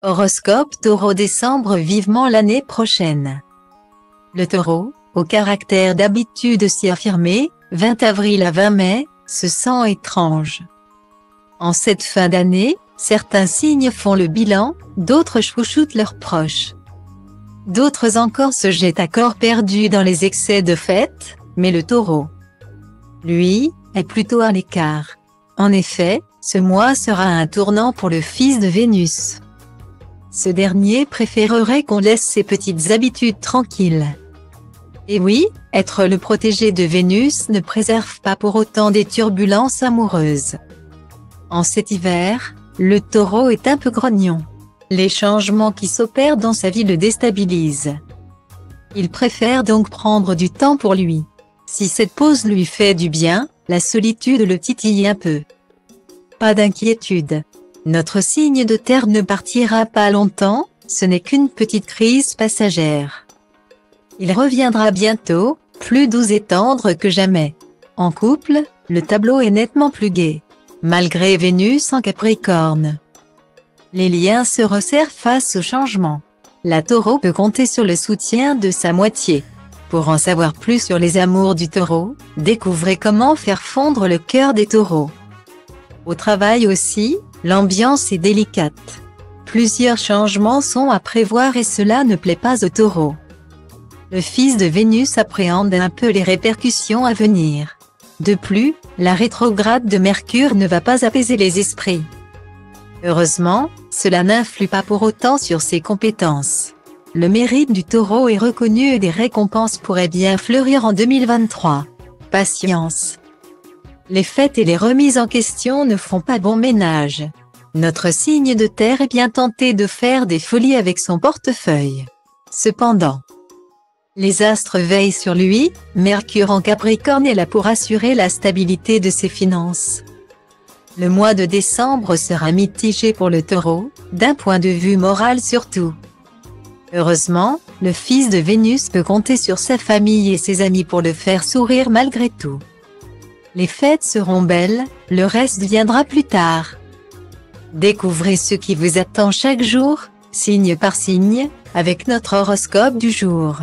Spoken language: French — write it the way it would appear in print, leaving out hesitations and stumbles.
Horoscope Taureau décembre vivement l'année prochaine. Le Taureau, au caractère d'habitude si affirmé, 20 avril à 20 mai, se sent étrange. En cette fin d'année, certains signes font le bilan, d'autres chouchoutent leurs proches. D'autres encore se jettent à corps perdu dans les excès de fête, mais le Taureau, lui, est plutôt à l'écart. En effet, ce mois sera un tournant pour le fils de Vénus. Ce dernier préférerait qu'on laisse ses petites habitudes tranquilles. Et oui, être le protégé de Vénus ne préserve pas pour autant des turbulences amoureuses. En cet hiver, le Taureau est un peu grognon. Les changements qui s'opèrent dans sa vie le déstabilisent. Il préfère donc prendre du temps pour lui. Si cette pause lui fait du bien, la solitude le titille un peu. Pas d'inquiétude. Notre signe de terre ne partira pas longtemps, ce n'est qu'une petite crise passagère. Il reviendra bientôt, plus doux et tendre que jamais. En couple, le tableau est nettement plus gai. Malgré Vénus en Capricorne, les liens se resserrent face au changement. La Taureau peut compter sur le soutien de sa moitié. Pour en savoir plus sur les amours du Taureau, découvrez comment faire fondre le cœur des Taureaux. Au travail aussi, l'ambiance est délicate. Plusieurs changements sont à prévoir et cela ne plaît pas au Taureau. Le fils de Vénus appréhende un peu les répercussions à venir. De plus, la rétrograde de Mercure ne va pas apaiser les esprits. Heureusement, cela n'influe pas pour autant sur ses compétences. Le mérite du Taureau est reconnu et des récompenses pourraient bien fleurir en 2023. Patience. Les fêtes et les remises en question ne font pas bon ménage. Notre signe de terre est bien tenté de faire des folies avec son portefeuille. Cependant, les astres veillent sur lui, Mercure en Capricorne est là pour assurer la stabilité de ses finances. Le mois de décembre sera mitigé pour le Taureau, d'un point de vue moral surtout. Heureusement, le fils de Vénus peut compter sur sa famille et ses amis pour le faire sourire malgré tout. Les fêtes seront belles, le reste viendra plus tard. Découvrez ce qui vous attend chaque jour, signe par signe, avec notre horoscope du jour.